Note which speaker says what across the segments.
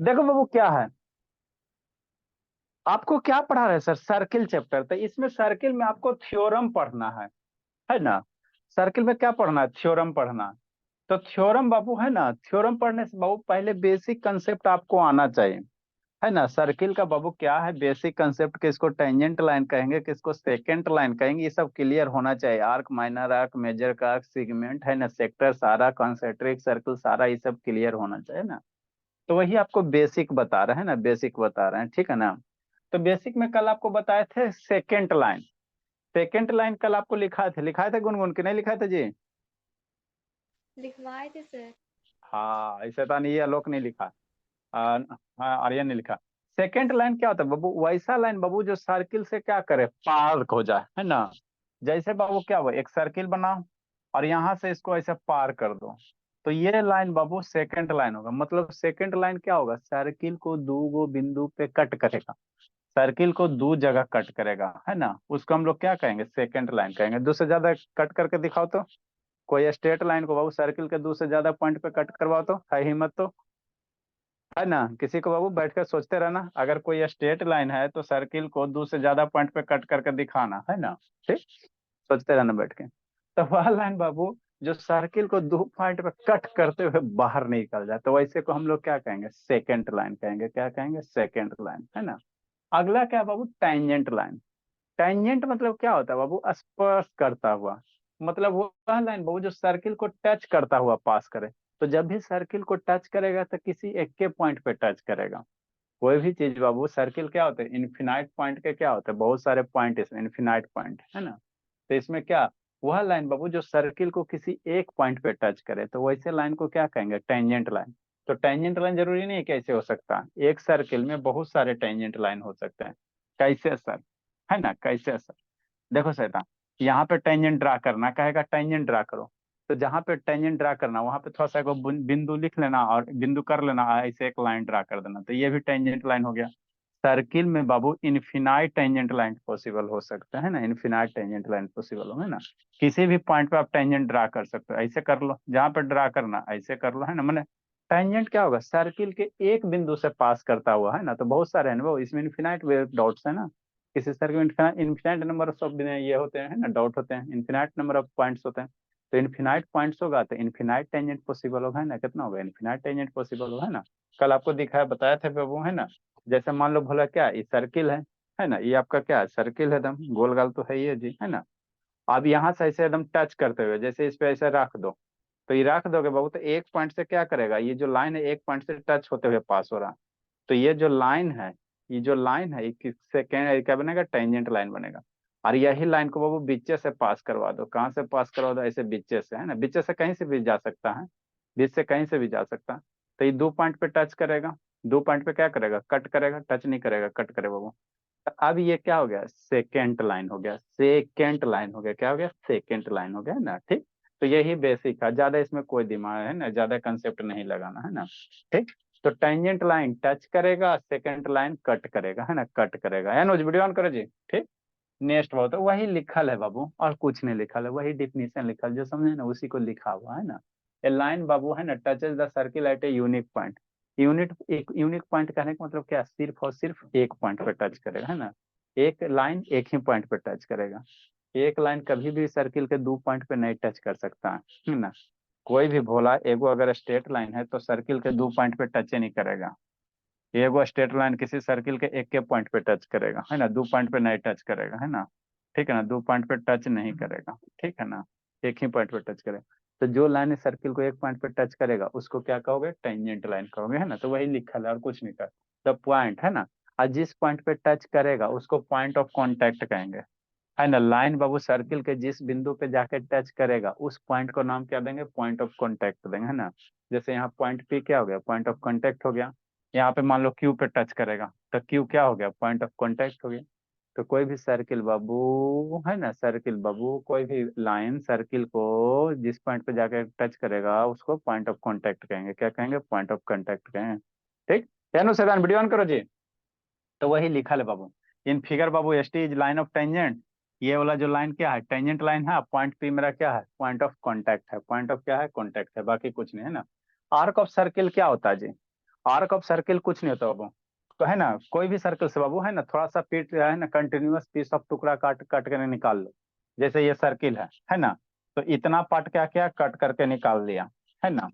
Speaker 1: देखो बाबू क्या है, आपको क्या पढ़ा रहे हैं सर? Circle chapter. तो इसमें सर्किल में आपको थ्योरम पढ़ना है ना? सर्किल में क्या पढ़ना है? थ्योरम पढ़ना। तो थ्योरम बाबू है ना, थ्योरम पढ़ने से बाबू पहले बेसिक कंसेप्ट आपको आना चाहिए, है ना? सर्किल का बाबू क्या है बेसिक कंसेप्ट, किसको टेंजेंट लाइन कहेंगे, किसको सेकेंड लाइन कहेंगे, ये सब क्लियर होना चाहिए। आर्क, माइनर आर्क, मेजर का आर्क, सेगमेंट, है ना, सेक्टर सारा, कॉन्सेंट्रिक सर्कल सारा, ये सब क्लियर होना चाहिए ना। तो वही आपको बेसिक बता रहे हैं ना, बेसिक बता रहे हैं, ठीक है ना? तो बेसिक में कल आपको बताए थे सेकेंड लाइन। सेकेंड लाइन कल आपको लिखाए थे गुनगुन के नहीं लिखाए थे जी?
Speaker 2: लिखवाए थे सर।
Speaker 1: हाँ, ऐसे तो नहीं, ये आलोक नहीं लिखा। हाँ, आर्यन ने लिखा। सेकेंड लाइन क्या होता है बाबू? वैसा लाइन बाबू जो सर्किल से क्या करे, पार हो जाए, है ना? जैसे बाबू क्या हुआ, एक सर्किल बनाओ और यहाँ से इसको ऐसे पार कर दो, तो ये लाइन बाबू सेकेंड लाइन होगा। मतलब सेकेंड लाइन क्या होगा? सर्किल को दो गो बिंदु पे कट करेगा, सर्किल को दो जगह कट करेगा, है ना? उसको हम लोग क्या कहेंगे? सेकेंड लाइन कहेंगे। दो से ज्यादा कट करके दिखाओ तो। कोई स्ट्रेट लाइन को बाबू सर्किल के दो से ज्यादा पॉइंट पे कट करवाओ तो, है हिम्मत तो, है ना? किसी को बाबू बैठ कर सोचते रहना, अगर कोई स्ट्रेट लाइन है तो सर्किल को दो से ज्यादा पॉइंट पे कट करके दिखाना, है ना? ठीक, सोचते रहना बैठ के। तो वह लाइन बाबू जो सर्किल को दो पॉइंट पे कट करते हुए बाहर निकल जाए, तो वैसे को हम लोग क्या कहेंगे? सेकेंड लाइन कहेंगे। क्या कहेंगे? सेकेंड लाइन, है ना? अगला क्या है बाबू? Tangent line. टेंजेंट मतलब क्या होता है बाबू? स्पर्श करता हुआ। मतलब वो लाइन बाबू जो सर्किल को टच करता हुआ पास करे। तो जब भी सर्किल को टच करेगा तो किसी एक के पॉइंट पे टच करेगा। कोई भी चीज बाबू, सर्किल क्या होता है? इन्फिनाइट पॉइंट के क्या होता है? बहुत सारे पॉइंट, इसमें इन्फिनाइट पॉइंट, है ना? तो इसमें क्या, वह लाइन बाबू जो सर्किल को किसी एक पॉइंट पे टच करे, तो वैसे लाइन को क्या कहेंगे? Tangent line. तो टेंजेंट लाइन जरूरी नहीं है कैसे हो सकता, एक सर्किल में बहुत सारे टेंजेंट लाइन हो सकते हैं। कैसे सर? है ना, कैसे सर? देखो सैता, यहाँ पे टेंजेंट ड्रा करना कहेगा, टेंजेंट ड्रा करो। तो जहाँ पे टेंजेंट ड्रा करना वहां पे थोड़ा सा एगो बिंदु लिख लेना और बिंदु कर लेना, ऐसे एक लाइन ड्रा कर देना, तो ये भी टेंजेंट लाइन हो गया। सर्किल में बाबू इन्फिनाइट टेंजेंट लाइन पॉसिबल हो सकता है ना, इन्फिनाइट टेंजेंट लाइन पॉसिबल हो, है ना? किसी भी पॉइंट पे आप टेंजेंट ड्रा कर सकते हो, ऐसे कर लो, जहाँ पे ड्रा करना ऐसे कर लो, है ना? मैंने टेंजेंट क्या होगा? सर्किल के एक बिंदु से पास करता हुआ, है ना? तो बहुत सारे हैं ना वो, इसमें इन्फिनाइट डॉट्स है ना। किसी सर्किल में इन्फिनाइट नंबर ऑफ ये होते हैं ना, डॉट होते हैं, इन्फिनाइट नंबर ऑफ पॉइंट्स होते हैं। तो इन्फिनाइट पॉइंट्स होगा तो इन्फिनाइट टेंजेंट पॉसिबल होगा, है ना? कितना होगा? इन्फिनाइट टेंजेंट पॉसिबल होगा, है ना? कल आपको दिखाया बताया था वो, है ना? जैसे मान लो भोला क्या, ये सर्किल है ना? ये आपका क्या है? सर्किल है, एकदम गोल गाल तो है ये जी, है ना? अब यहाँ से ऐसे एकदम टच करते हुए जैसे इस पे ऐसे रख दो, तो ये रख दोगे बाबू तो एक पॉइंट से क्या करेगा? ये जो लाइन है एक पॉइंट से टच होते हुए पास हो रहा, तो ये जो लाइन है, ये जो लाइन है ये किससे क्या बनेगा? टेंजेंट लाइन बनेगा। और यही लाइन को बाबू बीचे से पास करवा दो। कहाँ से पास करवा दो? ऐसे बीचे से, है ना? बीचे से कहीं से भी जा सकता है, बीच से कहीं से भी जा सकता है। तो ये दो पॉइंट पे टच करेगा, दो पॉइंट पे क्या करेगा? कट करेगा, टच नहीं करेगा, कट करे बाबू। तो अब ये क्या हो गया? सेकेंड लाइन हो गया, सेकेंड लाइन हो गया, क्या हो गया? सेकेंड लाइन हो गया ना, ठीक? तो यही बेसिक है, ज्यादा इसमें कोई दिमाग है ना, ज्यादा कंसेप्ट नहीं लगाना, है ना? ठीक। तो टेंजेंट लाइन टच करेगा, सेकेंड लाइन कट करेगा, है ना? कट करेगा, है ना? वीडियो ऑन करो जी, ठीक। नेक्स्ट बहुत वही लिखल है बाबू, और कुछ नहीं लिखल है, वही डिफिनीशन लिखल, जो समझे ना उसी को लिखा हुआ है ना। ए लाइन बाबू है ना touches the circle eight a unique point. Unit, एक यूनिक पॉइंट कहने का मतलब क्या? सिर्फ और सिर्फ एक पॉइंट पे टच करेगा, है ना? एक लाइन एक ही पॉइंट पे टच करेगा। एक लाइन कभी भी सर्किल के दो पॉइंट पे नहीं टच कर सकता है ना? कोई भी भोला एगो अगर स्ट्रेट लाइन है तो सर्किल के दो पॉइंट पे टच ही नहीं करेगा। एगो स्ट्रेट लाइन किसी सर्किल के एक के पॉइंट पे टच करेगा, है ना? दो पॉइंट पे नहीं टच करेगा, है ना? ठीक है ना? दो पॉइंट पे टच नहीं करेगा, ठीक है ना? एक ही पॉइंट पे टच करेगा। तो जो लाइन सर्किल को एक पॉइंट पे टच करेगा उसको क्या कहोगे? टेंजेंट लाइन कहोगे, है ना? तो वही लिखा है और कुछ नहीं कर। द पॉइंट, है ना? और जिस पॉइंट पे टच करेगा उसको पॉइंट ऑफ कॉन्टेक्ट कहेंगे, है ना? लाइन बाबू सर्किल के जिस बिंदु पे जाके टच करेगा उस पॉइंट को नाम क्या देंगे? पॉइंट ऑफ कॉन्टेक्ट देंगे, है ना? जैसे यहाँ पॉइंट पी क्या हो गया? पॉइंट ऑफ कॉन्टेक्ट हो गया। यहाँ पे मान लो क्यू पे टच करेगा तो क्यू क्या हो गया? पॉइंट ऑफ कॉन्टेक्ट हो गया। तो कोई भी सर्किल बाबू, है ना, सर्किल बाबू कोई भी लाइन सर्किल को जिस पॉइंट पे जाके टच करेगा उसको पॉइंट ऑफ कॉन्टेक्ट कहेंगे। क्या कहेंगे? पॉइंट ऑफ कॉन्टेक्ट कहेंगे, ठीक। यानो सैदान वीडियो ऑन करो जी। तो वही लिखा है बाबू इन फिगर बाबू, S T is line of tangent. ये वाला जो लाइन क्या है? टेंजेंट लाइन है। पॉइंट पी मेरा क्या है? पॉइंट ऑफ कॉन्टैक्ट है। पॉइंट ऑफ क्या है? कॉन्टैक्ट है, बाकी कुछ नहीं, है ना? आर्क ऑफ सर्किल क्या होता है जी? आर्क ऑफ सर्किल कुछ नहीं होता बाबू। तो है ना, कोई भी सर्कल से बाबू है ना, थोड़ा सा पीट है ना, कंटिन्यूअस पीस ऑफ टुकड़ा काट काट कर निकाल लो। जैसे ये सर्किल है ना, तो इतना पार्ट क्या क्या कट करके निकाल लिया, है ना।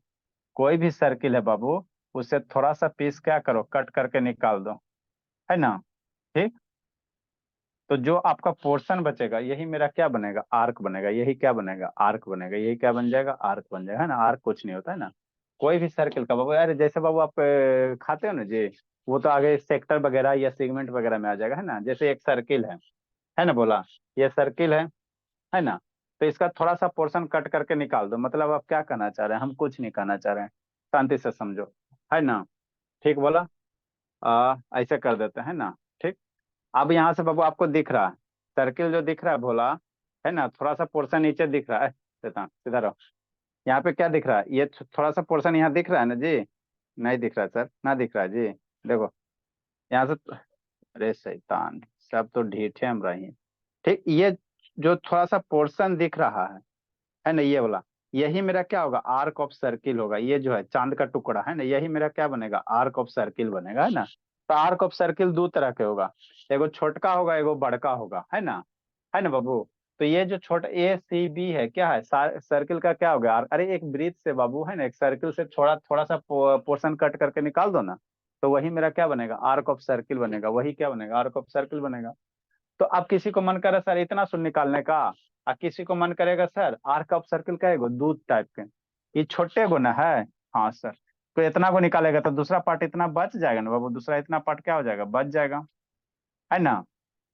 Speaker 1: कोई भी सर्किल है बाबू, उसे थोड़ा सा पीस क्या करो, कट करके निकाल दो, है ना। ठीक। तो जो आपका पोर्शन बचेगा यही मेरा क्या बनेगा, आर्क बनेगा। यही क्या बनेगा, आर्क बनेगा। यही क्या बन जाएगा, आर्क बन जाएगा, है ना। आर्क कुछ नहीं होता है ना, कोई भी सर्किल का बाबू। अरे जैसे बाबू आप खाते हो ना जी, वो तो आगे सेक्टर वगैरह या सेगमेंट वगैरह में आ जाएगा, है ना। जैसे एक सर्किल है ना बोला, ये सर्किल है ना। तो इसका थोड़ा सा पोर्शन कट करके निकाल दो, मतलब आप क्या कहना चाह रहे हैं, हम कुछ नहीं कहना चाह रहे हैं। शांति से समझो, है ना। ठीक बोला। ऐसे कर देते हैं ना। ठीक। अब यहाँ से बाबू आपको दिख रहा है, सर्किल जो दिख रहा है भोला, है ना, थोड़ा सा पोर्शन नीचे दिख रहा है। शैतान सीधा रहो। यहाँ पे क्या दिख रहा है, ये थोड़ा सा पोर्शन यहाँ दिख रहा है ना जी। नहीं दिख रहा है सर, ना दिख रहा है जी। देखो यहाँ से अरे शैतान, सब तो ढीठे हम रही हैं। ठीक, ये जो थोड़ा सा पोर्शन दिख रहा है ना, ये वाला, यही मेरा क्या होगा, आर्क ऑफ सर्किल होगा। ये जो है चांद का टुकड़ा है ना, यही मेरा क्या बनेगा, आर्क ऑफ सर्किल बनेगा, है ना। तो आर्क ऑफ सर्किल दो तरह के होगा, एगो छोटका होगा, एगो बड़का होगा, है ना बाबू। तो ये जो छोटा ए सी बी है, क्या है, सर्किल का क्या होगा, अरे एक वृत्त से बाबू, है ना, एक सर्किल से थोड़ा थोड़ा सा पोर्शन कट करके निकाल दो ना, तो वही मेरा क्या बनेगा, आर्क ऑफ सर्किल बनेगा। वही क्या बनेगा, आर्क ऑफ सर्किल बनेगा। तो अब किसी को मन करे सर इतना सुन निकालने का, और किसी को मन करेगा सर आर्क ऑफ सर्किल का एगो दूध टाइप के, ये छोटे गो ना है। हाँ सर, तो इतना को निकालेगा तो दूसरा पार्ट इतना बच जाएगा ना बाबू, दूसरा इतना पार्ट क्या हो जाएगा, बच जाएगा, है ना।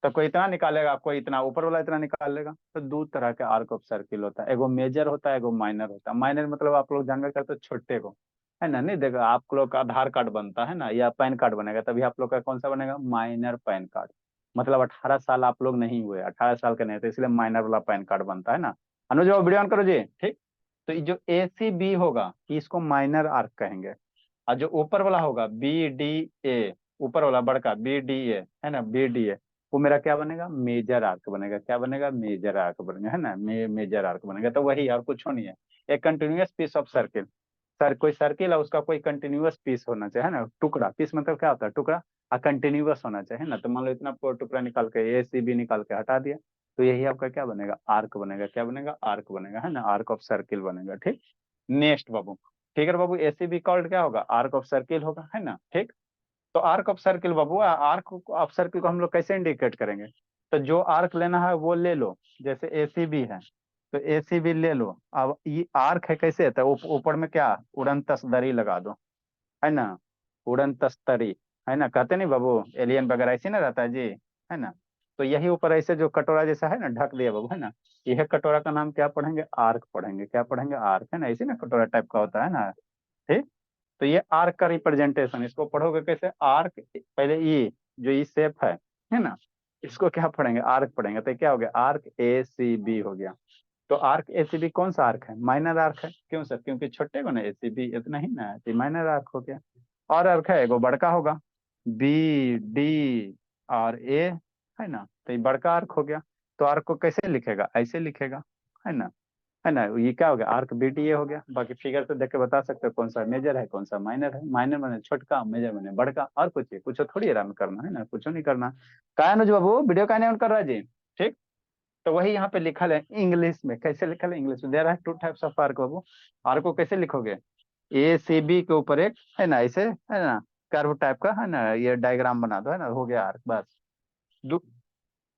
Speaker 1: तो कोई इतना निकालेगा, कोई इतना ऊपर वाला इतना निकाल लेगा। तो दो तरह के आर्क ऑफ सर्किल होता है, एगो मेजर होता है, एगो माइनर होता है। माइनर मतलब आप लोग जानकर करते हो छोटे को, है ना। नहीं देखो, आप लोग का आधार कार्ड बनता है ना, या पैन कार्ड बनेगा, तभी आप लोग का कौन सा बनेगा, माइनर पैन कार्ड। मतलब 18 साल आप लोग नहीं हुए, 18 साल के नहीं, तो इसलिए माइनर वाला पैन कार्ड बनता है ना। अनुज बाबू वीडियो ऑन करो जी। ठीक। तो ये जो ए सी बी होगा, इसको माइनर आर्क कहेंगे। और जो ऊपर वाला होगा बी डी ए, ऊपर वाला बड़का बी डी ए, है ना, बी डी ए, वो मेरा क्या बनेगा, मेजर आर्क बनेगा। क्या बनेगा, मेजर आर्क बनेगा, है ना। मेजर आर्क बनेगा। तो वही और कुछ नहीं है, एक continuous piece of circle. Sir कोई सर्किल है, उसका कोई कंटिन्यूअस पीस होना चाहिए, है ना। टुकड़ा, पीस मतलब क्या होता है, टुकड़ा। और कंटिन्यूअस होना चाहिए, है ना। तो मान लो इतना टुकड़ा निकाल के ए सी बी निकाल के हटा दिया, तो यही आपका क्या बनेगा, आर्क बनेगा। क्या बनेगा, आर्क बनेगा, है ना, आर्क ऑफ सर्किल बनेगा। ठीक। नेक्स्ट बाबू, ठीक है बाबू, ए सी बी कॉल्ड क्या होगा, आर्क ऑफ सर्किल होगा, है ना। ठीक। तो arc of circle Babu, arc of circle को हम लोग कैसे इंडिकेट करेंगे, तो जो आर्क लेना है वो ले लो। जैसे एसीबी है, तो एसीबी ले लो। अब ये आर्क है, कैसे है, तो ऊपर में क्या, उड़न तस्तरी लगा दो, है ना। उड़न तस्तरी, है ना, कहते नहीं बाबू, एलियन वगैरह ऐसे ना रहता है जी, है ना। तो यही ऊपर ऐसे जो कटोरा जैसा है ना, ढक दिया बाबू, है ना। यह कटोरा का नाम क्या पढ़ेंगे, आर्क पढ़ेंगे। क्या पढ़ेंगे, आर्क, है ना। ऐसे ना कटोरा टाइप का होता है ना। ठीक। तो ये आर्क का रिप्रेजेंटेशन, इसको पढ़ोगे कैसे, आर्क, पहले ई, जो ई शेप है ना, इसको क्या पढ़ेंगे, आर्क पढ़ेंगे। तो क्या हो गया, आर्क ए सी बी हो गया। तो आर्क ए सी बी कौन सा आर्क है, माइनर आर्क है। क्यों सर, क्योंकि छोटे को ना ए सी बी इतना ही ना है, तो माइनर आर्क हो गया। और अर्क है वो बड़का होगा, बी डी और ए, है ना। तो ये बड़का आर्क हो गया। तो आर्क को कैसे लिखेगा, ऐसे लिखेगा, है ना। ये क्या हो गया, आर्क बी डी ए हो गया। बाकी फिगर से देख के बता सकते हो कौन सा मेजर है, कौन सा माइनर है। माइनर मैंने छोटका, मेजर मैंने बड़का। और कुछ है, कुछ थोड़ी आराम करना, है ना, कुछ नहीं करना। का अनुज बाबू वीडियो का नहीं ऑन कर रहा है जी। ठीक। तो वही यहाँ पे लिखा है इंग्लिश में, कैसे लिखा है इंग्लिश में, दे रहा है to types of arc Babu. Arc को कैसे लिखोगे, ए सी बी के ऊपर एक, है ना, ऐसे, है ना, कर्व टाइप का, है ना, ये डायग्राम बना दो, है ना, हो गया आर्क बस। दो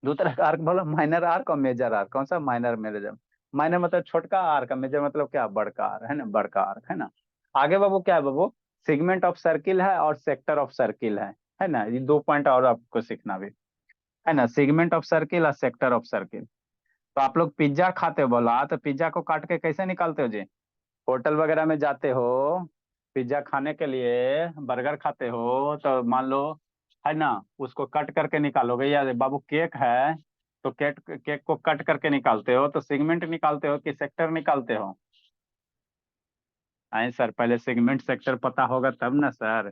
Speaker 1: दो तरह का आर्क बोलो, माइनर आर्क और मेजर आर्क। कौन सा, माइनर, मेजर। माइनर मतलब छोटका आर्क, मेजर मतलब क्या, बड़का आर्क, है ना, बड़का आर्क, है ना। आगे बाबू क्या है बाबू, सिगमेंट ऑफ सर्किल है और सेक्टर ऑफ सर्किल है ना। ये 2 पॉइंट और आपको सीखना भी, है ना, सिगमेंट ऑफ सर्किल और सेक्टर ऑफ सर्किल। तो आप लोग पिज्जा खाते हो बोला, तो पिज्जा को काट के कैसे निकालते हो जी, होटल वगैरह में जाते हो पिज्जा खाने के लिए, बर्गर खाते हो, तो मान लो, है ना, उसको कट करके निकालोगे। या बाबू केक है, तो केक केक को कट करके निकालते हो, तो सेगमेंट निकालते हो कि सेक्टर निकालते हो। आए सर, पहले सेगमेंट सेक्टर पता होगा तब ना सर,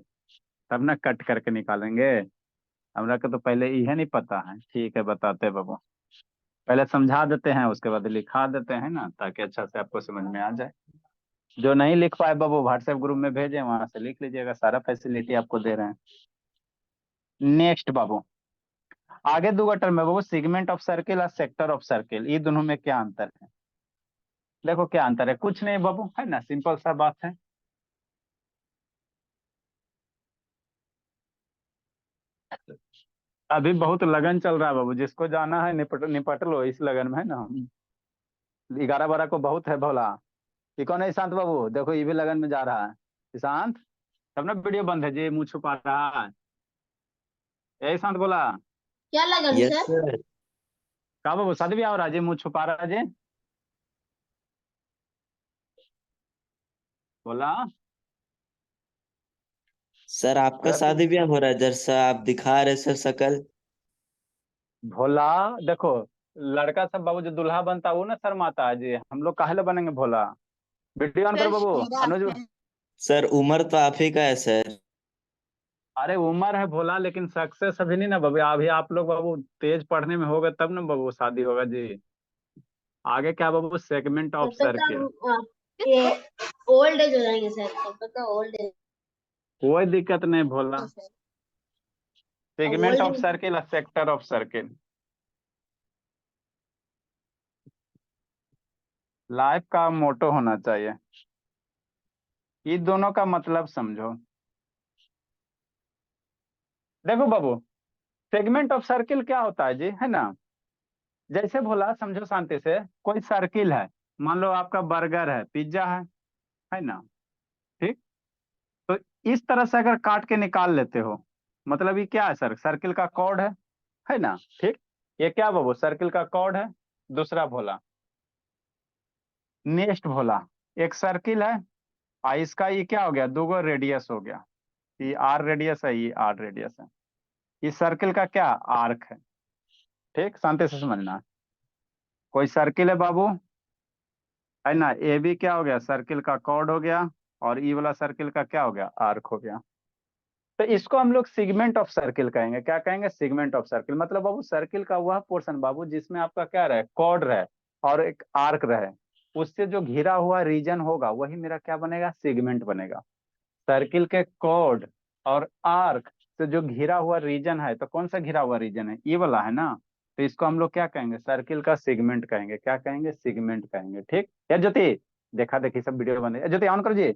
Speaker 1: तब ना कट करके निकालेंगे। हमरा को तो पहले यह नहीं पता है। ठीक है, बताते हैं बाबू, पहले समझा देते हैं, उसके बाद लिखा देते हैं ना, ताकि अच्छा से आपको समझ में आ जाए। जो नहीं लिख पाए बाबू व्हाट्सएप ग्रुप में भेजे, वहां से लिख लीजिएगा, सारा फैसिलिटी आपको दे रहे हैं। नेक्स्ट बाबू, आगे दो टर्म है बाबू, सेगमेंट ऑफ सर्किल और सेक्टर ऑफ सर्किल, ये दोनों में क्या अंतर है? देखो क्या अंतर है, कुछ नहीं बाबू, है ना, सिंपल सा बात है। अभी बहुत लगन चल रहा है बाबू, जिसको जाना है निपट निपट लो इस लगन में, है ना। 11-12 को बहुत है भोला। ये कौन है ईशांत बाबू? देखो ये भी लगन में जा रहा है। ईशांत, तब ना वीडियो बंद है जी, मुंह छुपा रहा है। ए ईशांत बोला।
Speaker 2: क्या लगन
Speaker 3: यस
Speaker 2: सर?
Speaker 3: सर।
Speaker 1: कहा बाबू शादी ब्याह हो रहा है जी, मुंह छुपा रहा है जी। बोला।
Speaker 3: सर आपका
Speaker 1: अरे
Speaker 3: शादी ब्याह हो रहा है, जैसा आप दिखा रहे सर शकल।
Speaker 1: भोला, देखो, लड़का सब बाबू जो दूल्हा बनता है वो ना शर्माता है जी, हम लोग काहे ले बनेंगे भोला। वीडियो ऑन करो
Speaker 2: सर
Speaker 1: बाबू। अनुज,
Speaker 2: मजाक है।
Speaker 3: सर उम्र तो आप ही का है सर।
Speaker 1: अरे उम्र है भोला, लेकिन सक्सेस अभी नहीं ना बाबू, अभी आप लोग बाबू तेज पढ़ने में होगा तब ना बाबू शादी होगा जी। आगे क्या बाबू, सेगमेंट ऑफ
Speaker 2: तब तक तो
Speaker 1: सर्किल।
Speaker 2: ये ओल्ड एज हो जाएंगे सर, तब तक तो ओल्ड एज
Speaker 1: कोई दिक्कत नहीं भोला।
Speaker 2: सर। अब
Speaker 1: सेगमेंट
Speaker 2: ओल्ड
Speaker 1: ऑफ सर्किल और सेक्टर ऑफ सर्किल, लाइफ का मोटो होना चाहिए। ये दोनों का मतलब समझो। देखो बाबू, सेगमेंट ऑफ सर्किल क्या होता है जी, है ना। जैसे भोला समझो शांति से, कोई सर्किल है, मान लो आपका बर्गर है, पिज्जा है ना। ठीक। तो इस तरह से अगर काट के निकाल लेते हो, मतलब ये क्या है सर, सर्किल का कॉर्ड है ना। ठीक। ये क्या बाबू, सर्किल का कॉर्ड है। दूसरा भोला, नेक्स्ट भोला, एक सर्किल है, और इसका ये क्या हो गया, दो गो रेडियस हो गया। ये आर रेडियस है, ये आर रेडियस है। इस सर्किल का क्या, आर्क है। ठीक, शांति से समझना। कोई सर्किल है बाबू, है ना, ए भी क्या हो गया, सर्किल का कॉर्ड हो गया, और ई वाला सर्किल का क्या हो गया, आर्क हो गया। तो इसको हम लोग सिगमेंट ऑफ सर्किल कहेंगे। क्या कहेंगे, सिगमेंट ऑफ सर्किल, मतलब बाबू सर्किल का वह पोर्शन बाबू जिसमें आपका क्या रहे, कॉर्ड रहे और एक आर्क रहे, उससे जो घिरा हुआ रीजन होगा वही मेरा क्या बनेगा, सिगमेंट बनेगा। सर्किल के कॉर्ड और आर्क से जो घिरा हुआ रीजन है, तो कौन सा घिरा हुआ रीजन है, ये वाला है ना। तो इसको हम लोग क्या कहेंगे, सर्किल का सेगमेंट कहेंगे। क्या कहेंगे, सेगमेंट कहेंगे। ठीक है ज्योति, देखा देखी सब वीडियो बंद है, ज्योति ऑन करो जी।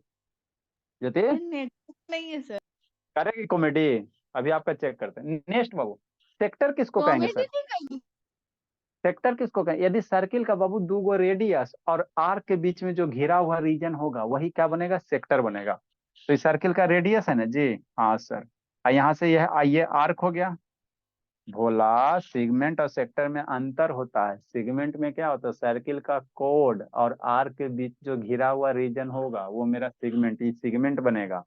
Speaker 1: ज्योति
Speaker 2: नेटवर्क नहीं है सर।
Speaker 1: करेगी कॉमेडी, अभी आपका चेक करते हैं। नेक्स्ट बाबू, सेक्टर किसको कहेंगे
Speaker 2: कॉमेडी
Speaker 1: सर,
Speaker 2: नहीं कही।
Speaker 1: सेक्टर किसको कहेंगे, यदि सर्किल का बाबू दो गो रेडियस और आर्क के बीच में जो घिरा हुआ रीजन होगा वही क्या बनेगा, सेक्टर बनेगा। तो इस सर्किल का रेडियस है ना जी, हाँ सर। यहाँ से यह ये आर्क हो गया। भोला, सिगमेंट और सेक्टर में अंतर होता है। सिगमेंट में क्या होता है, सर्किल का कोड और आर्क के बीच जो घिरा हुआ रीजन होगा वो मेरा सिगमेंट, ये सिगमेंट बनेगा,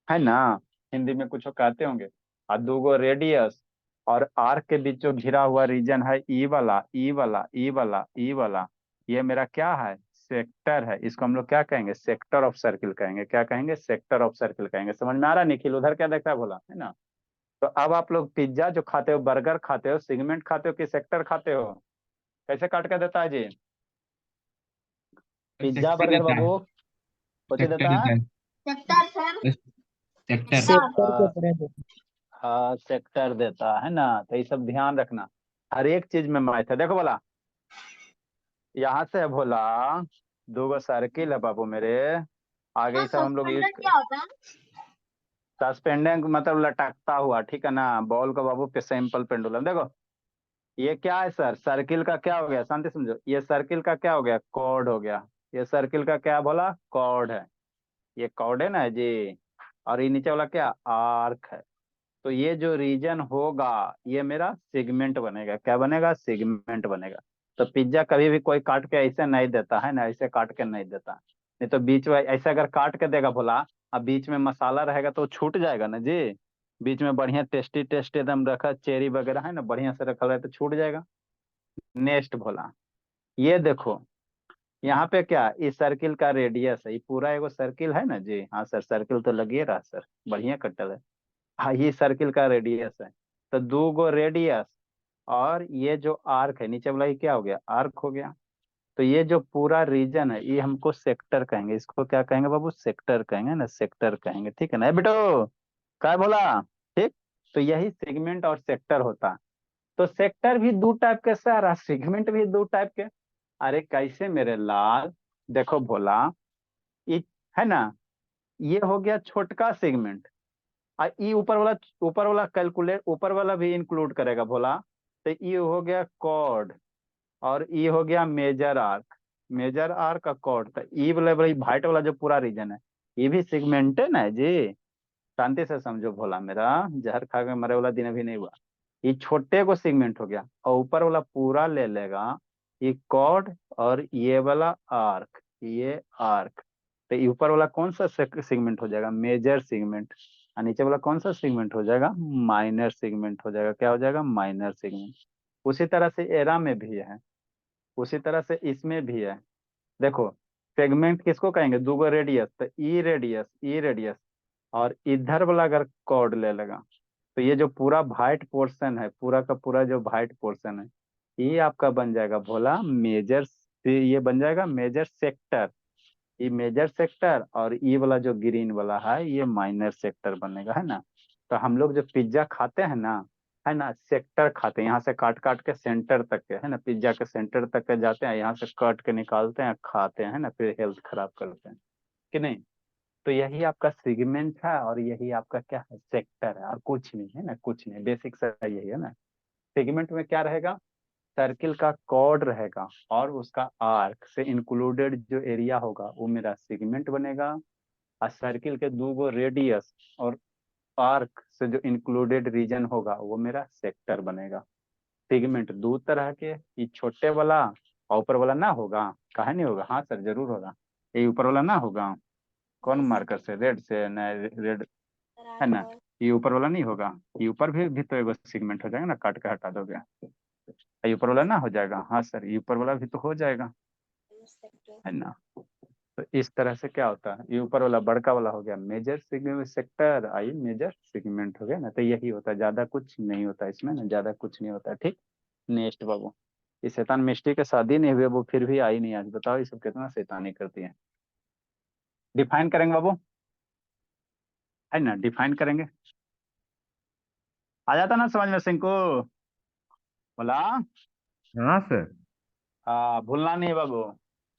Speaker 1: है ना। हिंदी में कुछ कहते होंगे। और दो गो रेडियस और आर्क के बीच जो घिरा हुआ रीजन है, ई वाला ई वाला ई वाला ई वाला, ये मेरा क्या है, सेक्टर है। इसको हम लोग क्या कहेंगे, सेक्टर ऑफ सर्किल कहेंगे। क्या कहेंगे, सेक्टर ऑफ सर्किल कहेंगे। समझ में आ रहा है निखिल, उधर क्या देखता है भोला, है ना। तो अब आप लोग पिज्जा जो खाते हो, बर्गर खाते हो, सेगमेंट खाते हो कि सेक्टर खाते हो, कैसे काट के देता है जी, पिज्जा
Speaker 4: सेक्टर
Speaker 1: बर्गर
Speaker 4: देता है।
Speaker 1: बाबू कैसे
Speaker 4: सेक्टर
Speaker 1: देता है।
Speaker 4: देता है।
Speaker 2: Sector sir.
Speaker 4: बस सेक्टर।
Speaker 3: सेक्टर के
Speaker 1: हाँ,
Speaker 3: तरह देखो।
Speaker 1: हाँ सेक्टर देता है ना। तो ये सब ध्यान रखना, हर एक चीज में मैथ है। देखो बोला, यहाँ से है भोला, दो गो सर्किल है बाबू मेरे, आगे
Speaker 2: सर
Speaker 1: ही सब हम लोग यूज।
Speaker 2: सस्पेंडर क्या होता है?
Speaker 1: सस्पेंडेंग मतलब लटकता हुआ, ठीक है ना, बॉल का बाबू पे सिंपल पेंडुलम। देखो ये क्या है सर, सर्किल का क्या हो गया, शांति समझो, ये सर्किल का क्या हो गया, कॉर्ड हो गया। ये सर्किल का क्या बोला, कॉर्ड है। ये कॉर्ड है ना जी, और ये नीचे वाला क्या, आर्क है। तो ये जो रीजन होगा ये मेरा सेगमेंट बनेगा। क्या बनेगा, सेगमेंट बनेगा। तो पिज्जा कभी भी कोई काट के ऐसे नहीं देता है ना, ऐसे काट के नहीं देता। नहीं तो बीच में ऐसे अगर काट के देगा भोला, अब बीच में मसाला रहेगा तो छूट जाएगा ना जी। बीच में बढ़िया टेस्टी टेस्ट एकदम रखा, चेरी वगैरह है ना, बढ़िया से रखा रहे तो छूट जाएगा। नेक्स्ट भोला, ये देखो, यहाँ पे क्या, इस सर्किल का रेडियस है, ये पूरा एगो सर्किल है ना जी, हाँ सर सर्किल तो लगिए रहा सर, बढ़िया कटल है। हाँ ये सर्किल का रेडियस है। तो दो गो रेडियस और ये जो आर्क है नीचे वाला, ये क्या हो गया, आर्क हो गया। तो ये जो पूरा रीजन है ये हमको सेक्टर कहेंगे। इसको क्या कहेंगे बाबू? सेक्टर कहेंगे ना, सेक्टर कहेंगे। ठीक है ना बेटो? क्या बोला? ठीक। तो यही सेगमेंट और सेक्टर होता है। तो सेक्टर भी दो टाइप के सर, सेगमेंट भी दो टाइप के। अरे कैसे मेरे लाल? देखो भोला, ये है ना, ये हो गया छोटका सेगमेंट। ये ऊपर वाला कैलकुलेट, ऊपर वाला भी इंक्लूड करेगा भोला। तो ये हो गया कॉर्ड, और ये हो गया मेजर आर्क। मेजर आर्क का कॉर्ड, तो ये वाला भाई वाइट वाला जो पूरा रीजन है, ये भी सेगमेंटेड है जी। शांति से समझो भोला मेरा, जहर खा के मरे वाला दिन अभी नहीं हुआ। ये छोटे को सेगमेंट हो गया, और ऊपर वाला पूरा ले लेगा ये कॉर्ड और ये वाला आर्क, ये आर्क। तो ये ऊपर वाला कौन सा सेगमेंट हो जाएगा? Major segment. और नीचे वाला कौन सा सेगमेंट हो जाएगा? माइनर सेगमेंट हो जाएगा। क्या हो जाएगा? Minor segment. उसी तरह से एरा में भी है, उसी तरह से इसमें भी है। देखो, सेगमेंट किसको कहेंगे? दूगो रेडियस, तो ई रेडियस, ई रेडियस, और इधर वाला अगर कॉर्ड ले लेगा, तो ये जो पूरा वाइट पोर्शन है, पूरा का पूरा जो वाइट पोर्शन है, ये आपका बन जाएगा भोला मेजर। ये बन जाएगा मेजर सेक्टर। ये मेजर सेक्टर, और ये वाला जो ग्रीन वाला है ये माइनर सेक्टर बनेगा, है ना? तो हम लोग जो पिज्जा खाते हैं ना, है ना, सेक्टर खाते हैं। यहाँ से काट काट के सेंटर तक के, है ना, पिज्जा के सेंटर तक के जाते हैं, यहाँ से काट के निकालते हैं, खाते हैं, है ना, फिर हेल्थ खराब करते हैं कि नहीं? तो यही आपका सेगमेंट है, और यही आपका क्या है? सेक्टर है, और कुछ नहीं है ना, कुछ नहीं। बेसिक सा यही है ना। सेगमेंट में क्या रहेगा? सर्किल का कॉर्ड रहेगा, और उसका आर्क से इंक्लूडेड जो एरिया होगा वो मेरा सेगमेंट बनेगा। और सर्किल के दो गो रेडियस और आर्क से जो इंक्लूडेड रीजन होगा वो मेरा सेक्टर बनेगा। सेगमेंट दो तरह के, ये छोटे वाला और ऊपर वाला ना होगा? कहा नहीं होगा? हाँ सर जरूर होगा। ये ऊपर वाला ना होगा? कौन मार्कर से? रेड से ना? रेड है ना? ये ऊपर वाला नहीं होगा? ये ऊपर भी तो एक सेगमेंट हो जाएगा ना, काट के हटा दोगे। ये ऊपर वाला ना हो जाएगा? हाँ सर, ये ऊपर वाला भी तो हो जाएगा, है ना? तो इस तरह से क्या होता है, ये ऊपर वाला बड़का वाला हो गया मेजर सेक्टर, आई मेजर सेगमेंट हो गया ना। तो यही होता है, ज्यादा कुछ नहीं होता इसमें ना, ज्यादा कुछ नहीं होता। ठीक। नेक्स्ट बाबू, ये शैतान मिष्टी के शादी नहीं हुए, वो फिर भी आई नहीं आज। बताओ ये सब कितना शैतानी करती है। डिफाइन करेंगे बाबू, है ना, डिफाइन करेंगे। आ जाता ना समझ में सिंह को? बोला?
Speaker 4: हाँ सर।
Speaker 1: हाँ, भूलना नहीं है बाबू।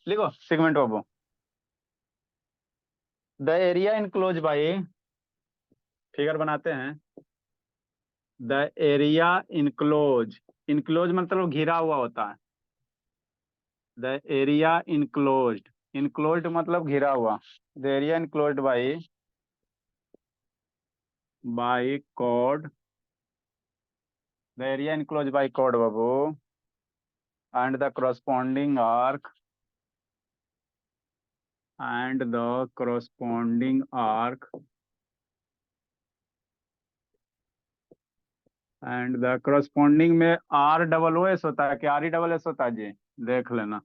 Speaker 1: लिखो segment Babu. The area enclose by, figure बनाते हैं। द एरिया इनक्लोज, इनक्लोज मतलब घिरा हुआ होता है। द एरिया इनक्लोज्ड, इनक्लोज्ड मतलब घिरा हुआ। The area enclosed by chord, the area enclosed by chord बाबू, and the corresponding arc, and the corresponding arc, and the corresponding में आर डबल ओ एस होता है कि आर ई डबल एस होता है जी? देख लेना,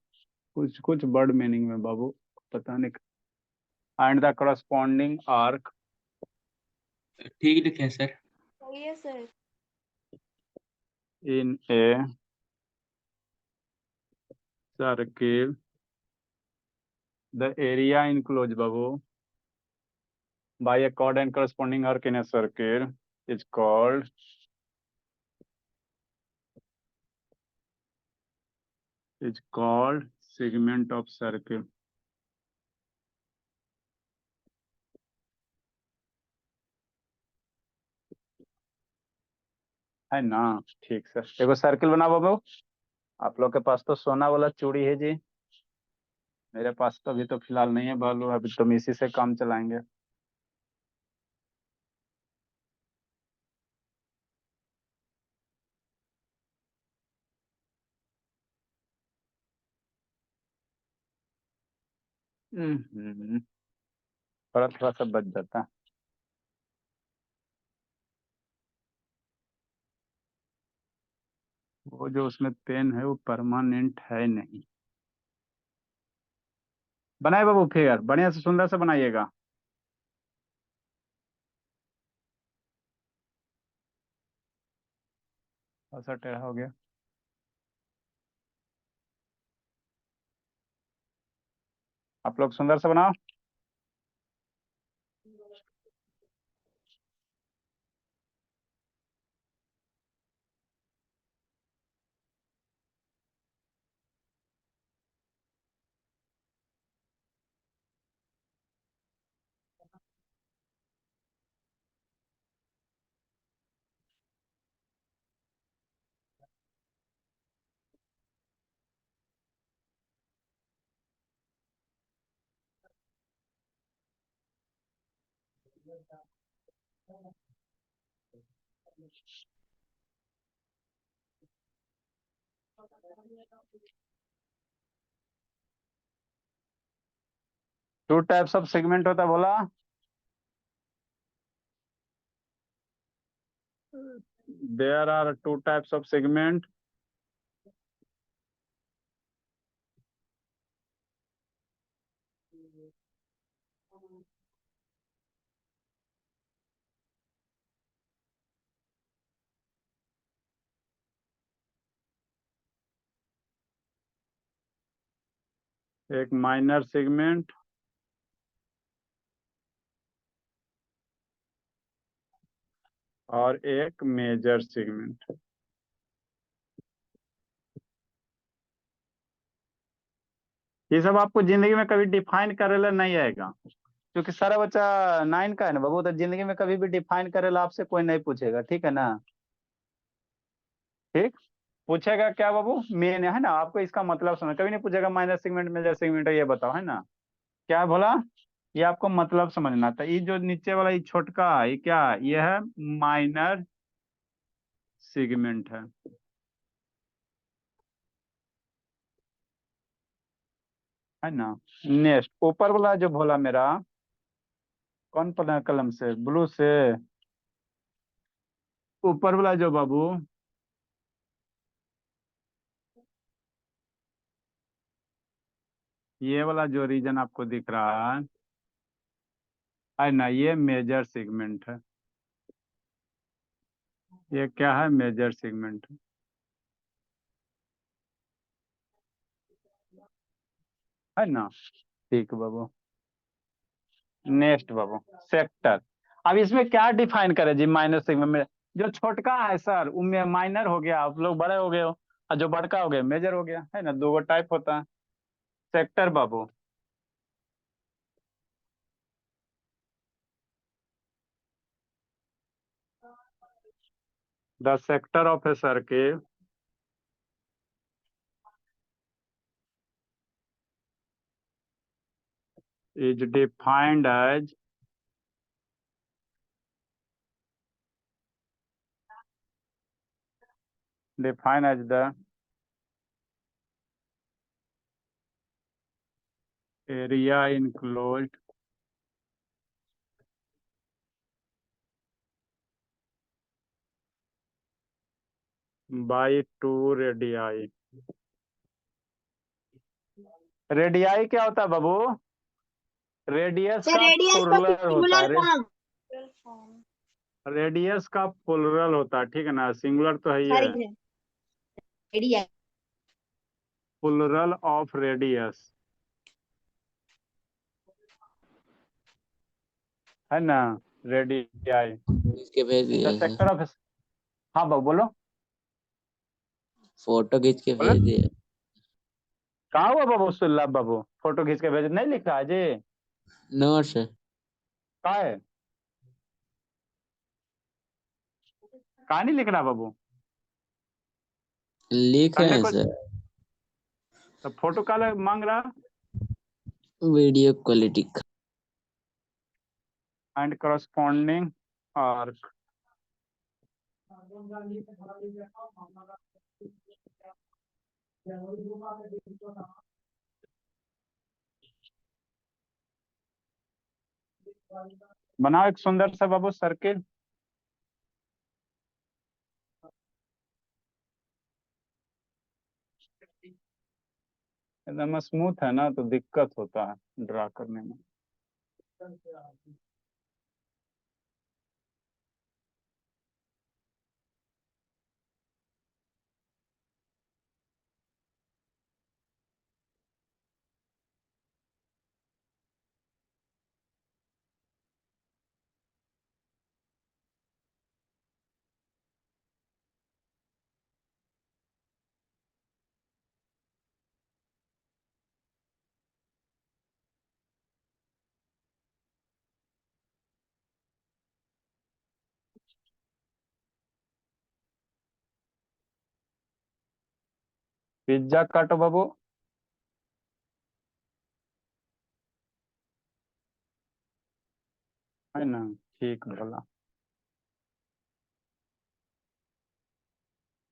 Speaker 1: कुछ कुछ वर्ड मीनिंग में बाबू, पता नहीं। एंड द corresponding arc
Speaker 5: ठीक लिखे हैं सर।
Speaker 2: सही है sir.
Speaker 1: in a circle, the area enclosed babu by a chord and corresponding arc in a circle is called segment of circle, है ना? ठीक सर, एगो सर्किल बनाओ बाबू। आप लोग के पास तो सोना वाला चूड़ी है जी, मेरे पास तो अभी तो फिलहाल नहीं है बालू, अभी तुम इसी से काम चलाएंगे। थोड़ा थोड़ा सा बच जाता है। वो जो उसमें पेन है वो परमानेंट है नहीं। बनाए बाबू फिगर, बढ़िया से सुंदर से बनाइएगा। थोड़ा सा टेढ़ा हो गया। आप लोग सुंदर से बनाओ। टू टाइप्स ऑफ सेगमेंट होता है बोला। There are two types of segment. एक माइनर सेगमेंट और एक मेजर सेगमेंट। ये सब आपको जिंदगी में कभी डिफाइन करेला नहीं आएगा, क्योंकि सारा बच्चा 9 का है ना बाबू, तो जिंदगी में कभी भी डिफाइन करेला आपसे कोई नहीं पूछेगा, ठीक है ना। ठीक, पूछेगा क्या बाबू, मेन है ना, आपको इसका मतलब समझ, कभी नहीं पूछेगा माइनर सेगमेंट मेजर सेगमेंट है ये बताओ, है ना। क्या बोला, ये आपको मतलब समझना था। ये जो नीचे वाला ये छोटका ये क्या, ये है माइनर सेगमेंट है ना। नेक्स्ट ऊपर वाला जो बोला मेरा, कौन पढ़ा कलम से, ब्लू से। ऊपर वाला जो बाबू, ये वाला जो रीजन आपको दिख रहा है ना, ये मेजर सेगमेंट है। ये क्या है, मेजर सेगमेंट है ना। ठीक बाबू। नेक्स्ट बाबू, सेक्टर। अब इसमें क्या डिफाइन करें जी, माइनर सेगमेंट में जो छोटका है सर उनमें माइनर हो गया, आप लोग बड़े हो गए हो, और जो बड़का हो गया मेजर हो गया, है ना, दो टाइप होता है sector Babu. The sector of a circle is defined as the area enclosed by two radii। Radii क्या होता है बाबू, रेडियस
Speaker 2: सर
Speaker 1: का
Speaker 2: रेडियस का
Speaker 1: प्लुरल होता
Speaker 2: सिंगुलर
Speaker 1: है।
Speaker 2: फॉर्म।
Speaker 1: रेडियस का प्लुरल होता है, ठीक है ना, सिंगुलर तो है ही है।
Speaker 2: Sorry radius.
Speaker 1: Plural of radius है ना, रेडियाई।
Speaker 5: इसके भेज
Speaker 1: द
Speaker 5: दिया सर।
Speaker 1: सेक्टर ऑफ, हाँ बाबू बोलो।
Speaker 5: फोटो खींच के
Speaker 1: बोलो,
Speaker 5: भेज दिया।
Speaker 1: कहाँ हुआ बाबू सुल्लाभ बाबू, फोटो खींच के भेज नहीं लिखा है जी।
Speaker 5: No sir.
Speaker 1: कहाँ है, कहाँ नहीं लिख रहा बाबू।
Speaker 5: लिखे
Speaker 1: संडे
Speaker 5: हैं
Speaker 1: को
Speaker 5: सर।
Speaker 1: तो फोटो कहाँ मांग रहा,
Speaker 5: video quality.
Speaker 1: And corresponding arc. बनाओ एक सुंदर सा बाबू सर्किल। एकदम स्मूथ है ना, तो दिक्कत होता है ड्रा करने में। पिज्जा काटो बाबू। है ना, ठीक बोला।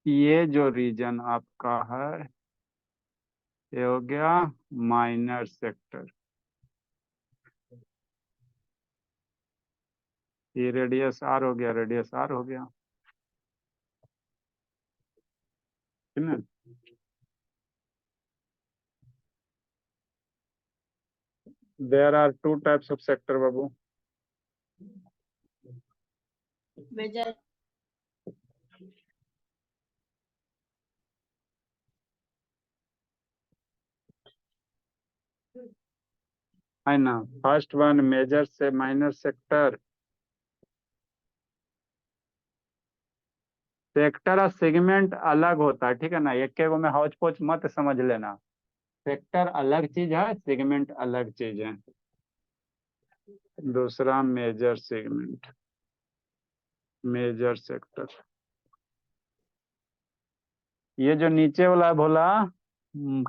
Speaker 1: ये जो रीजन आपका है ये हो गया माइनर सेक्टर। ये रेडियस आर हो गया, रेडियस आर हो गया, है ना। There are two types of sector बाबू।
Speaker 2: मेजर
Speaker 1: है ना, फर्स्ट वन मेजर से माइनर सेक्टर। सेक्टर और सेगमेंट अलग होता है, ठीक है ना, एक के गो में हौच पौच मत समझ लेना। सेक्टर अलग चीज है, सेगमेंट अलग चीज है। दूसरा मेजर सेगमेंट, मेजर सेक्टर। ये जो नीचे वाला भोला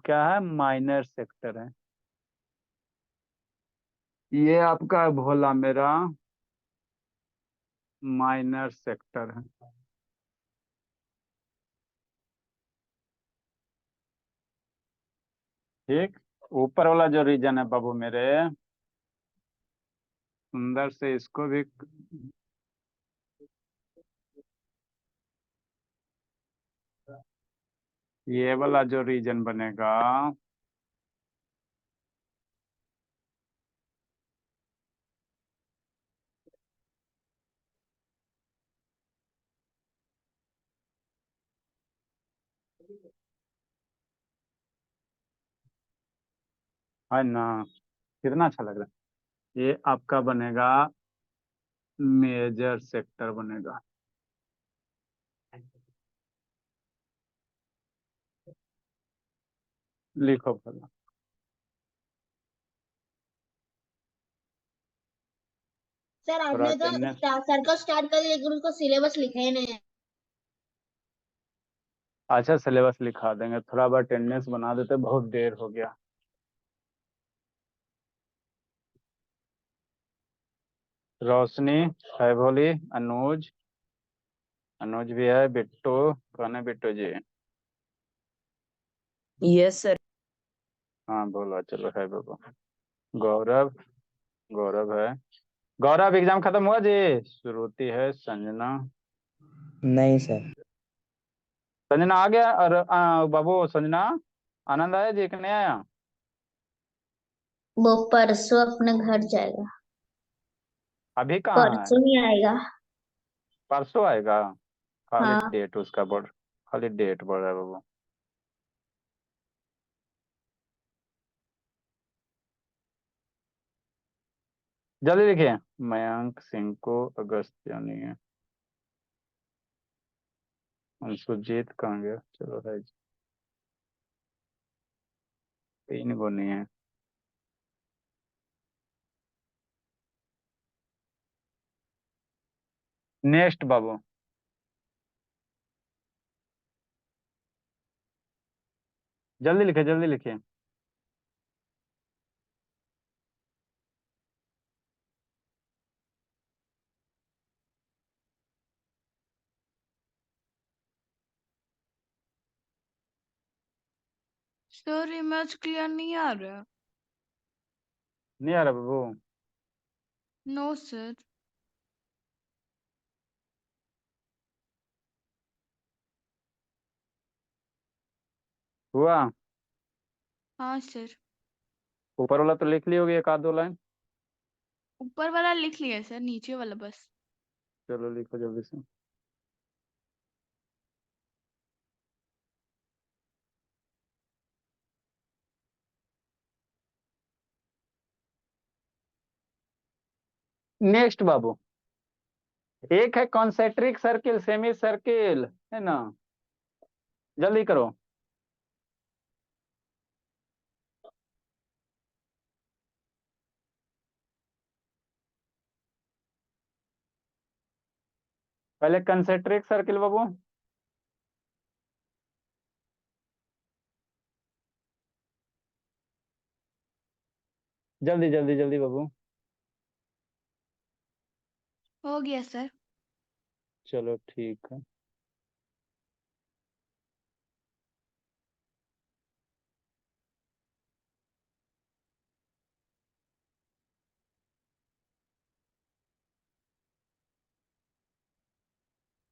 Speaker 1: क्या है, माइनर सेक्टर है। ये आपका भोला मेरा माइनर सेक्टर है। ठीक। ऊपर वाला जो रीजन है बाबू मेरे, सुंदर से इसको भी, ये वाला जो रीजन बनेगा, है ना, कितना अच्छा लग रहा है। ये आपका बनेगा मेजर सेक्टर बनेगा। लिखो भला।
Speaker 2: सर
Speaker 1: थोड़ा
Speaker 2: आपने तो
Speaker 1: अटेंडेंस।
Speaker 2: सर्कल स्टार्ट कर दिया लेकिन उसको सिलेबस लिखा ही नहीं है।
Speaker 1: अच्छा सिलेबस लिखा देंगे, थोड़ा बहुत अटेंडेंस बना देते, बहुत देर हो गया। रोशनी है भोली, अनुज, अनुज भी है, बिट्टू, कौन है बिट्टू जी।
Speaker 5: Yes sir.
Speaker 1: हाँ बोलो, चलो है बाबू। गौरव, गौरव है। गौरव एग्जाम खत्म हुआ जी। श्रुति है, संजना,
Speaker 5: नहीं सर।
Speaker 1: संजना आ गया। और बाबू संजना, आनंद आया जी कि नहीं आया।
Speaker 2: वो परसों अपने घर जाएगा।
Speaker 1: अभी कहाँ है।
Speaker 2: परसों ही आएगा।
Speaker 1: परसों आएगा। खाली
Speaker 2: हाँ।
Speaker 1: डेट उसका बढ़, खाली डेट बढ़ रहा है बाबू। जल्दी लिखिए। मयंक सिंह को अगस्त जानी है। सुजीत कहाँ गया, चलो है जी। तीन गो नहीं है। नेक्स्ट बाबू। जल्दी लिखिए, जल्दी लिखिए।
Speaker 6: सर इमेज क्लियर नहीं आ रहा।
Speaker 1: नहीं आ रहा बाबू।
Speaker 6: No sir.
Speaker 1: हुआ।
Speaker 6: हाँ सर।
Speaker 1: ऊपर वाला तो लिख ली होगी, एक आध दो लाइन।
Speaker 6: ऊपर वाला लिख लिया सर, नीचे वाला बस।
Speaker 1: चलो लिखो जल्दी से। नेक्स्ट बाबू। एक है कॉन्सेंट्रिक सर्किल, सेमी सर्किल, है ना, जल्दी करो। पहले कंसेंट्रिक सर्किल बाबू। जल्दी जल्दी जल्दी बाबू।
Speaker 6: हो गया सर।
Speaker 1: चलो ठीक है।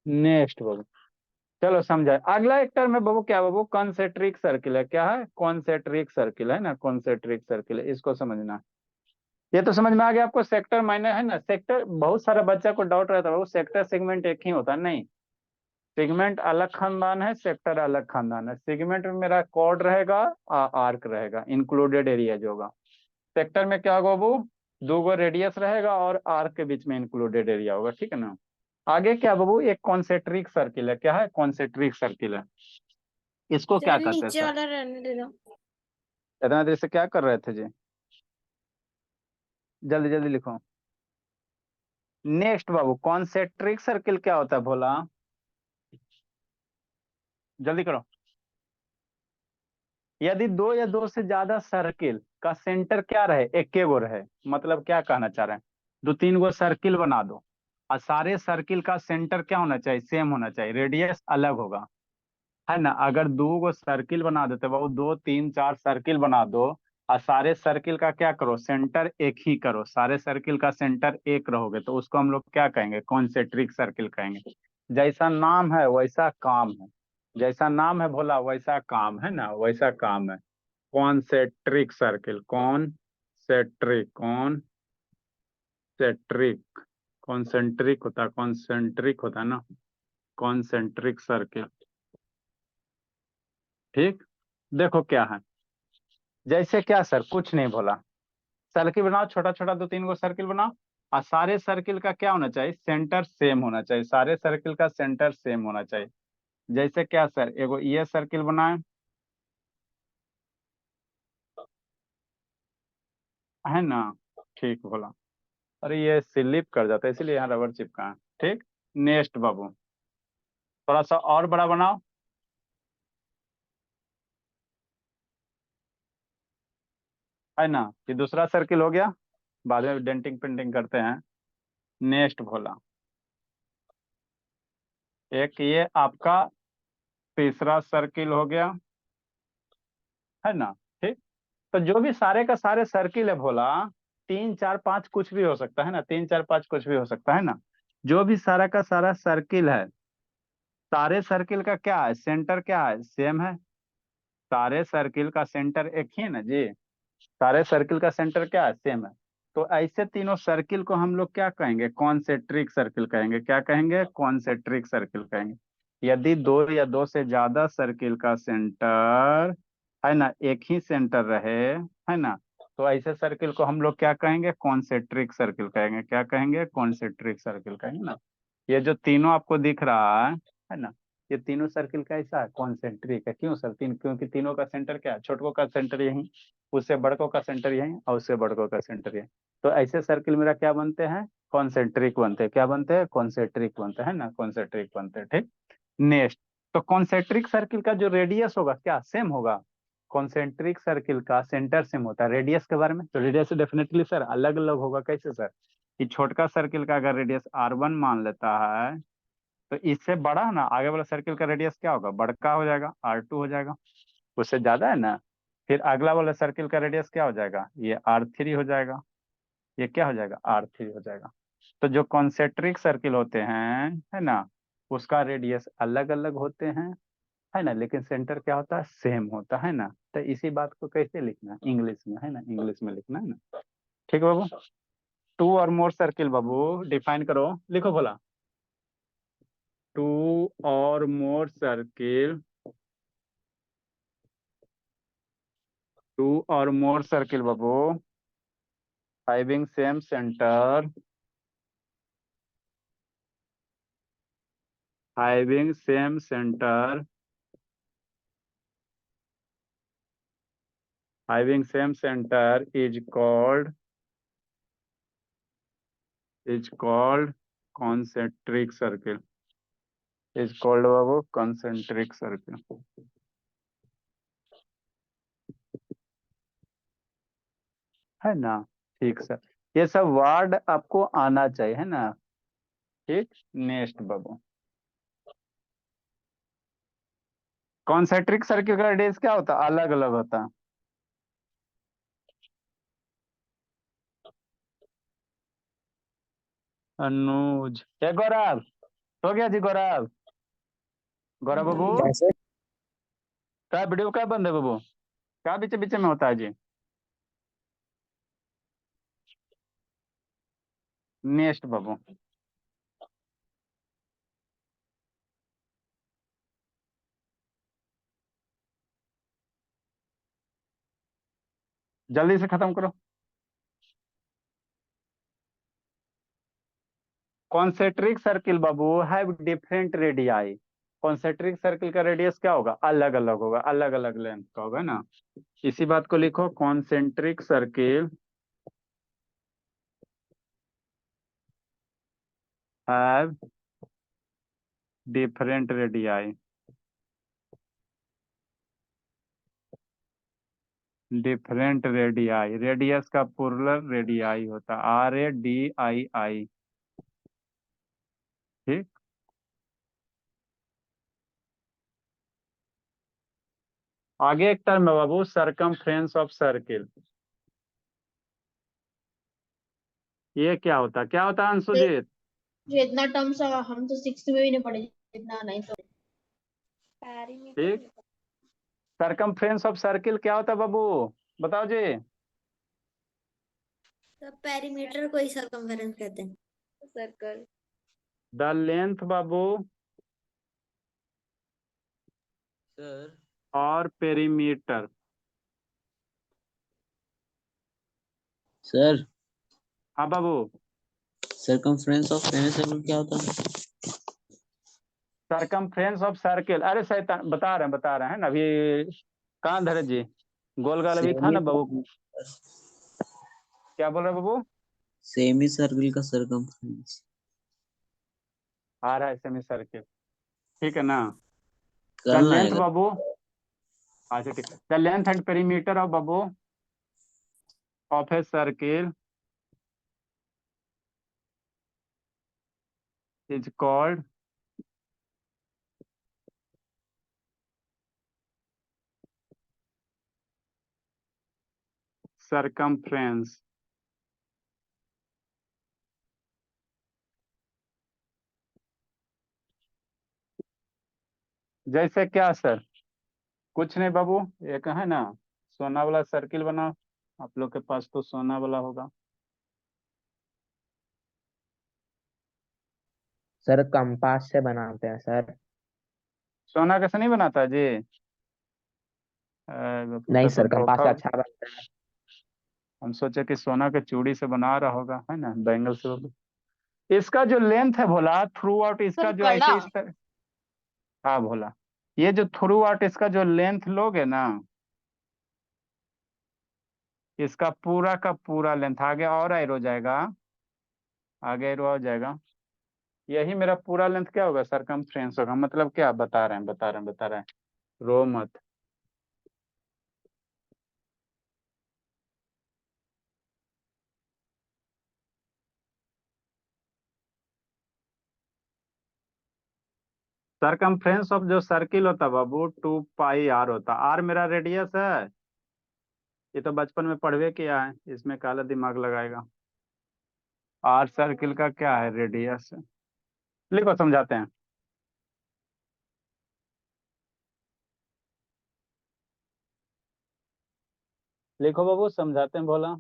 Speaker 1: नेक्स्ट बाबू। चलो समझा। अगला एक टर्म है बाबू, क्या बाबू? कॉन्सेंट्रिक सर्किल है। क्या है? कॉन्सेंट्रिक सर्किल है ना, कॉन्सेंट्रिक सर्किल है, इसको समझना। ये तो समझ में आ गया आपको। सेक्टर मायने है ना, सेक्टर बहुत सारा बच्चा को डाउट रहता है बाबू, सेक्टर सेगमेंट एक ही होता है। नहीं, सेगमेंट अलग खानदान है, सेक्टर अलग खानदान है। सेगमेंट में मेरा कॉर्ड रहेगा, आर्क रहेगा, इंक्लूडेड एरिया जो होगा। सेक्टर में क्या होगा बाबू? दो गो रेडियस रहेगा और आर्क के बीच में इंक्लूडेड एरिया होगा, ठीक है ना। आगे क्या बाबू? एक कॉन्सेंट्रिक सर्किल है। क्या है? कॉन्सेंट्रिक सर्किल है। इसको क्या
Speaker 2: सर
Speaker 1: कहते हैं
Speaker 2: नीचे
Speaker 1: सर?
Speaker 2: वाला रहने दे दो।
Speaker 1: इतना देर से क्या कर रहे थे जी? जल्दी जल्दी लिखो। नेक्स्ट बाबू, कॉन्सेंट्रिक सर्किल क्या होता है भोला? जल्दी करो। यदि दो या दो से ज्यादा सर्किल का सेंटर क्या रहे? एक गो रहे। मतलब क्या कहना चाह रहे हैं? दो तीन गो सर्किल बना दो और सारे सर्किल का सेंटर क्या होना चाहिए? सेम होना चाहिए, रेडियस अलग होगा, है ना। अगर दो गो सर्किल बना देते बाबू, दो तीन चार सर्किल बना दो और सारे सर्किल का क्या करो? सेंटर एक ही करो, सारे सर्किल का सेंटर एक रहोगे, तो उसको हम लोग क्या कहेंगे? कॉन्सेंट्रिक सर्किल कहेंगे। जैसा नाम है वैसा काम है। जैसा नाम है भोला वैसा काम है ना, वैसा काम है। कॉन्सेंट्रिक सर्किल, कॉन्सेंट्रिक कॉन्सेंट्रिक होता है, कॉन्सेंट्रिक होता है ना, कॉन्सेंट्रिक सर्किल। ठीक। देखो क्या है, जैसे क्या सर? कुछ नहीं बोला। सर्किल बनाओ, छोटा छोटा दो तीन गो सर्किल बनाओ और सारे सर्किल का क्या होना चाहिए? सेंटर सेम होना चाहिए, सारे सर्किल का सेंटर सेम होना चाहिए। जैसे क्या सर? एगो ये सर्किल बनाए, है ना। ठीक बोला। अरे ये स्लिप कर जाता है इसलिए यहाँ रबर चिपका है। ठीक। नेक्स्ट बाबू, थोड़ा सा और बड़ा बनाओ, है ना। ये दूसरा सर्किल हो गया, बाद में डेंटिंग पेंटिंग करते हैं। नेक्स्ट भोला, एक ये आपका तीसरा सर्किल हो गया, है ना। ठीक। तो जो भी सारे का सारे सर्किल है भोला, तीन चार पांच कुछ भी हो सकता है ना, तीन चार पांच कुछ भी हो सकता है ना। जो भी सारा का सारा सर्किल है, सारे सर्किल का क्या है? सेंटर क्या है? सेम है। सारे सर्किल का सेंटर एक ही है ना जी। सारे सर्किल का सेंटर क्या है? सेम है। तो ऐसे तीनों सर्किल को हम लोग क्या कहेंगे? कॉन्सेंट्रिक सर्किल कहेंगे। क्या कहेंगे? कॉन्सेंट्रिक सर्किल कहेंगे। यदि दो या दो से ज्यादा सर्किल का सेंटर, है ना, एक ही सेंटर रहे, है ना, तो ऐसे सर्किल को हम लोग क्या कहेंगे? कॉन्सेंट्रिक सर्किल कहेंगे। क्या कहेंगे? कॉन्सेंट्रिक सर्किल कहेंगे ना। ये जो तीनों आपको दिख रहा है ना, ये तीनों सर्किल कैसा है? कॉन्सेंट्रिक है। क्यों सर? क्योंकि तीनों का सेंटर क्या है? छोटकों का सेंटर यही, उससे बड़कों का सेंटर यही और उससे बड़कों का सेंटर यही। तो ऐसे सर्किल मेरा क्या बनते हैं? कॉन्सेंट्रिक बनते हैं। क्या बनते हैं? कॉन्सेंट्रिक बनते हैं ना, कॉन्सेंट्रिक बनते हैं। ठीक। नेक्स्ट, तो कॉन्सेंट्रिक सर्किल का जो रेडियस होगा क्या सेम होगा? कॉन्सेंट्रिक सर्किल का सेंटर सेम होता है। रेडियस के बारे में, तो रेडियस डेफिनेटली सर अलग अलग होगा। कैसे सर? कि छोटका सर्किल का अगर रेडियस R1 मान लेता है, तो इससे बड़ा है ना आगे वाला सर्किल का रेडियस क्या होगा? बड़का हो जाएगा, R2 हो जाएगा। उससे ज्यादा है ना, फिर अगला वाला सर्किल का रेडियस क्या हो जाएगा? ये R3 हो जाएगा। ये क्या हो जाएगा? R3 हो जाएगा। तो जो कॉन्सेंट्रिक सर्किल होते हैं, है ना, उसका रेडियस अलग अलग होते हैं, है ना, लेकिन सेंटर क्या होता है? सेम होता है ना। तो इसी बात को कैसे लिखना है? इंग्लिश में, है ना, इंग्लिश में लिखना है ना। ठीक है बाबू। टू और मोर सर्किल बाबू डिफाइन करो, लिखो बोला। टू और मोर सर्किल, टू और मोर circle Babu having same center, having same center, having same center is called concentric circle, is called Babu concentric circle। है ना। ठीक सर, ये सब वर्ड आपको आना चाहिए, है ना। ठीक, नेक्स्ट बाबू, कॉन्सेंट्रिक सर्किल का रेडियस क्या होता है, अलग अलग होता है। अनुज, ये गौरव, हो गया जी गौरव, गौरव बाबू,
Speaker 5: क्या सर?
Speaker 1: क्या वीडियो क्या बंद है बाबू, क्या बीच बीच में होता है जी। नेक्स्ट बाबू, जल्दी से खत्म करो। Concentric circle Babu have different radii. Concentric circle का रेडियस क्या होगा, अलग अलग होगा, अलग अलग लेंथ का होगा ना। इसी बात को लिखो, concentric circle have different radii. Different radii, radius का प्लूरल रेडियाई होता है, RADII। ठीक, आगे एक टर्म है बाबू, सरकमफ्रेंस ऑफ सर्किल। ये क्या होता है, क्या होता है अंशुजीत।
Speaker 2: जो इतना टर्म्स हम तो 6th में भी नहीं पढ़े, इतना 9th में।
Speaker 1: ठीक, सरकमफ्रेंस ऑफ सर्किल क्या होता है बाबू, बताओ जी।
Speaker 2: तो पेरीमीटर को ही सर्कमफेरेंस कहते हैं। Circle.
Speaker 1: The length Babu
Speaker 3: sir
Speaker 1: और पेरीमीटर।
Speaker 3: सर
Speaker 1: हाँ बाबू,
Speaker 3: सरकमफ्रेंस ऑफ सेमी सर्कल क्या होता है?
Speaker 1: सरकमफ्रेंस ऑफ सर्किल, अरे शैतान, बता रहे हैं ना अभी, कहाँ धरे जी, गोल गाल अभी था
Speaker 3: सेमी
Speaker 1: ना बाबू। क्या बोल रहे बाबू,
Speaker 3: सेमी सर्कल का सरकमफ्रेंस
Speaker 1: आ रहा है सेमी सर्किल, ठीक है ना। द
Speaker 3: कल
Speaker 1: लेंथ
Speaker 3: आएगा।
Speaker 1: बाबू, अच्छा ठीक, the length and perimeter of Babu of a circle is called circumference. जैसे क्या सर, कुछ नहीं बाबू, एक है ना सोना वाला सर्किल बनाओ, आप लोग के पास तो सोना वाला होगा।
Speaker 5: सर कंपास से बनाते हैं सर।
Speaker 1: सोना कैसे नहीं बनाता जी,
Speaker 5: नहीं
Speaker 1: तो
Speaker 5: सर, कंपास
Speaker 1: धोखा।
Speaker 5: से अच्छा बनता है।
Speaker 1: हम सोचे कि सोना के चूड़ी से बना रहा होगा, है ना, बैंगल से बाबू। इसका जो लेंथ है भोला, थ्रू आउट इसका
Speaker 6: सर
Speaker 1: जो
Speaker 6: कड़ा।
Speaker 1: ऐसे इस तरह, हाँ भोला, ये जो थ्रू आउट इसका जो लेंथ लोगे ना, इसका पूरा का पूरा लेंथ, आगे और एरो जाएगा, आगे एरो हो जाएगा, यही मेरा पूरा लेंथ क्या होगा, सरकमफ्रेंस होगा। मतलब क्या बता रहे हैं, रो मत। सरकमफ्रेंस ऑफ जो सर्किल होता है बाबू 2πr होता है। आर मेरा रेडियस है, ये तो बचपन में पढ़वे किया है, इसमें काला दिमाग लगाएगा। आर सर्किल का क्या है, रेडियस। लिखो समझाते हैं, लिखो बाबू समझाते हैं भोला।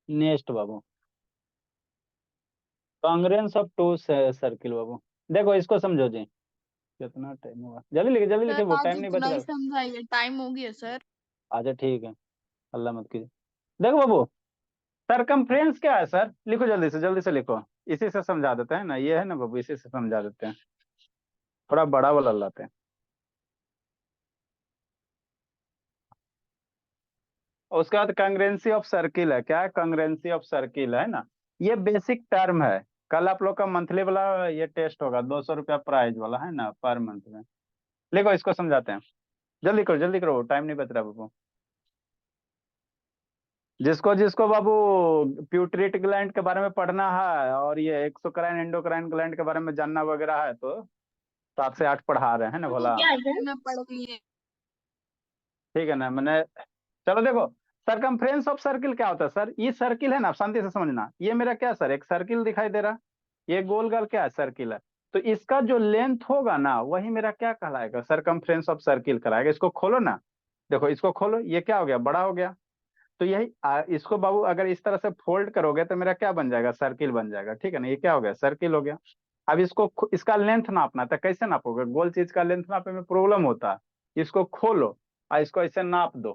Speaker 1: नेक्स्ट बाबू, कांग्रेंस ऑफ टू सर्किल बाबू, देखो इसको समझो जी। कितना टाइम हुआ, जल्दी लिखे,
Speaker 6: सर
Speaker 1: वो
Speaker 6: आज
Speaker 1: टाइम नहीं
Speaker 6: इतना ही
Speaker 1: बचेगा।
Speaker 6: समझाइए, टाइम हो गया सर।
Speaker 1: अच्छा ठीक है, अल्लाह मत कीजिए। देखो बाबू, सरकमफ्रेंस क्या है सर? लिखो जल्दी से लिखो, इसी से समझा देते हैं ना, ये है ना बाबू, इसी से समझा देते हैं, थोड़ा बड़ा वाला लाते हैं। और उसके बाद कांग्रेंसी ऑफ सर्किल है, क्या है? कांग्रेंसी ऑफ सर्किल है ना, ये बेसिक टर्म है। कल आप लोग का मंथली वाला ये टेस्ट होगा, 200 रुपया प्राइज वाला है ना, पर मंथ में। लिखो, इसको समझाते हैं, जल्दी करो, टाइम नहीं बच रहा बाबू। जिसको जिसको बाबू प्यूटरेट ग्लैंड के बारे में पढ़ना है और ये एक्सोक्राइन एंडोक्राइन ग्लैंड के बारे में जानना वगैरह है, तो 7 से 8 पढ़ा रहे हैं ना
Speaker 2: वो
Speaker 1: भोला,
Speaker 2: क्या है सर?
Speaker 6: मैं पढ़ लिए।
Speaker 1: ठीक है ना। मैंने, चलो देखो, सरकमफ्रेंस ऑफ सर्किल क्या होता है सर? ये सर्किल है ना, शांति से समझना, ये मेरा क्या सर, एक सर्किल दिखाई दे रहा, ये गोल गोल क्या है, सर्किल है। तो इसका जो लेंथ होगा ना, वही मेरा क्या कहलाएगा, सरकमफ्रेंस ऑफ सर्किल कहलाएगा। इसको खोलो ना, देखो इसको खोलो, ये क्या हो गया, बड़ा हो गया। तो यही इसको बाबू अगर इस तरह से फोल्ड करोगे तो मेरा क्या बन जाएगा, सर्किल बन जाएगा, ठीक है ना। ये क्या हो गया, सर्किल हो गया। अब इसको इसका लेंथ नापना था, कैसे नापोगे? गोल चीज का लेंथ नापने में प्रॉब्लम होता है। इसको खोलो और इसको ऐसे नाप दो,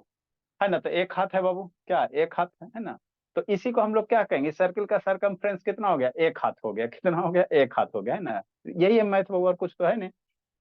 Speaker 1: है ना। तो एक हाथ है बाबू, क्या एक हाथ है ना। तो इसी को हम लोग क्या कहेंगे, सर्किल का सरकमफ्रेंस कितना हो गया, एक हाथ हो गया। कितना हो गया, एक हाथ हो गया, है ना। यही है मैथ बाबू, और कुछ तो है नहीं,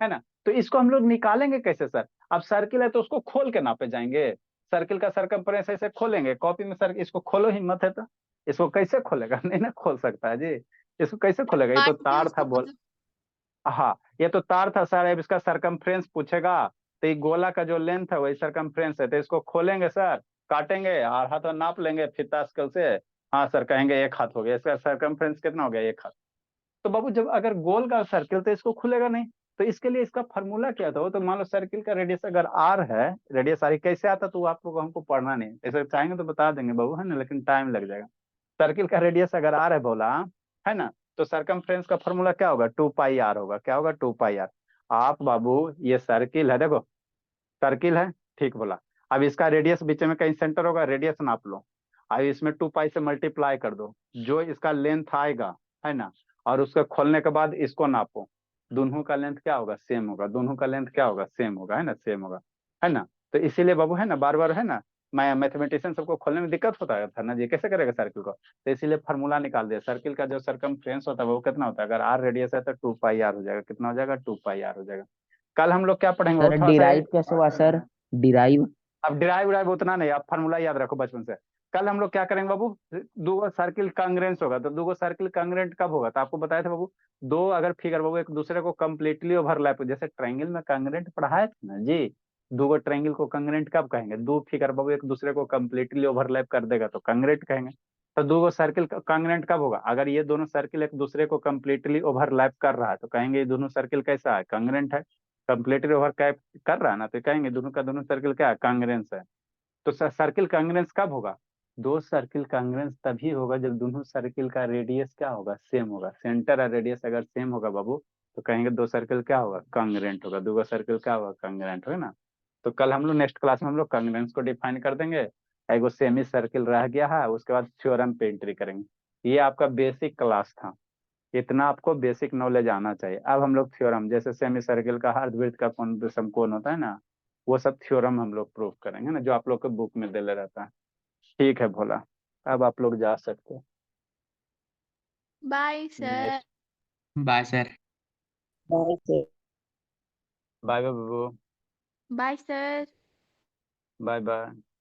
Speaker 1: है ना। तो इसको हम लोग निकालेंगे कैसे सर? अब सर्किल है तो उसको खोल के नापे जाएंगे, सर्किल का सरकमफ्रेंस ऐसे खोलेंगे कॉपी में सर, इसको खोलो, हिम्मत है तो इसको कैसे खोलेगा? नहीं ना खोल सकता है जी, इसको कैसे खोलेगा? ये तो
Speaker 6: काट के
Speaker 1: तार था,
Speaker 6: उसको
Speaker 1: बोल,
Speaker 6: मतलब
Speaker 1: हाँ ये तो तार था सर। अब इसका सरकमफ्रेंस पूछेगा तो ये गोला का जो लेंथ है वही सरकमफ्रेंस है, तो इसको खोलेंगे सर, काटेंगे और हाथ में नाप लेंगे फीता स्केल से। हाँ सर, कहेंगे एक हाथ हो गया, इसका सरकमफ्रेंस कितना हो गया, एक हाथ। तो बाबू जब अगर गोल का सर्किल तो इसको खुलेगा नहीं, तो इसके लिए इसका फॉर्मूला क्या था? वो तो मान लो सर्किल का रेडियस अगर आर है, रेडियस आर कैसे आता, तो वो आप लोग हमको पढ़ना नहीं, ऐसे चाहेंगे तो बता देंगे बाबू, है ना, लेकिन टाइम लग जाएगा। सर्किल का रेडियस अगर आर है बोला, है ना, तो सरकमफ्रेंस का फॉर्मूला क्या होगा, 2 पाई आर होगा। क्या होगा, 2 पाई आर। आप बाबू ये सर्किल है, देखो सर्किल है, ठीक बोला। अब इसका रेडियस बीच में कहीं सेंटर होगा, रेडियस नाप लो, अब इसमें 2 पाई से मल्टीप्लाई कर दो, जो इसका लेंथ आएगा, है ना, और उसको खोलने के बाद इसको नापो, दोनों का लेंथ क्या होगा, सेम होगा, दोनों का लेंथ क्या होगा, सेम होगा, है ना, सेम होगा, है ना। तो इसीलिए बाबू, है ना, बार बार, है ना, मैं मैथमेटिशियन सबको खोलने में दिक्कत होता था ना जी, कैसे करेगा सर्किल को, तो इसीलिए फार्मूला निकाल दिया। सर्किल का जो सरकमफ्रेंस होता है वो कितना होता है, अगर आर रेडियस है तो 2 पाई आर हो जाएगा। कितना हो जाएगा, 2 पाई आर हो जाएगा। कल हम लोग क्या पढ़ेंगे वो
Speaker 5: सर
Speaker 1: थोड़ा सा,
Speaker 5: डिराइव कैसे हुआ सर? डिराइव?
Speaker 1: अब डिराइव उराइव उतना नहीं, आप फार्मूला याद रखो बचपन से। कल हम लोग क्या करेंगे बाबू, दो सर्किल कांग्रेंस होगा, तो दो सर्किल कांग्रेंट कब होगा, तो आपको बताया था बाबू, दो अगर फिगर बाबू एक दूसरे को कंप्लीटली ओवरलैप, जैसे ट्रायंगल में कांग्रेंट पढ़ाया था ना जी, दो ट्रायंगल को कांग्रेंट कब कहेंगे, दो फिगर बाबू एक दूसरे को कंप्लीटली ओवरलैप कर देगा तो कांग्रेंट कहेंगे। तो दो सर्किल कांग्रेंट कब होगा, अगर ये दोनों सर्किल एक दूसरे को कंप्लीटली ओवरलैप कर रहा है तो कहेंगे ये दोनों सर्किल कैसा है, कांग्रेंट है। कंप्लीटली ओवरलैप कर रहा है ना, तो कहेंगे दोनों का दोनों सर्किल क्या है, कांग्रेंस है। तो सर्किल कांग्रेंस कब होगा, दो सर्किल कांग्रेंस तभी होगा जब दोनों सर्किल का रेडियस क्या होगा, सेम होगा। सेंटर और रेडियस अगर सेम होगा बाबू, तो कहेंगे दो सर्किल क्या होगा, कांग्रेंट होगा, दो सर्किल क्या होगा, कांग्रेंट होगा ना। तो कल हम लोग नेक्स्ट क्लास में हम लोग कांग्रेंस को डिफाइन कर देंगे, एगो सेमी सर्किल रह गया है, उसके बाद थ्योरम पे एंट्री करेंगे। ये आपका बेसिक क्लास था, इतना आपको बेसिक नॉलेज आना चाहिए। अब हम लोग थ्योरम, जैसे सेमी सर्किल का अर्धवृत्त का कोण समकोण होता है ना, वो सब थ्योरम हम लोग प्रूव करेंगे ना, जो आप लोग के बुक में दे रहता है। ठीक है भोला, अब आप लोग जा सकते हो।
Speaker 6: Bye sir.
Speaker 1: Next,
Speaker 3: bye sir.
Speaker 5: Bye sir.
Speaker 1: Bye bye बाबू,
Speaker 6: बाय सर।
Speaker 1: Bye bye.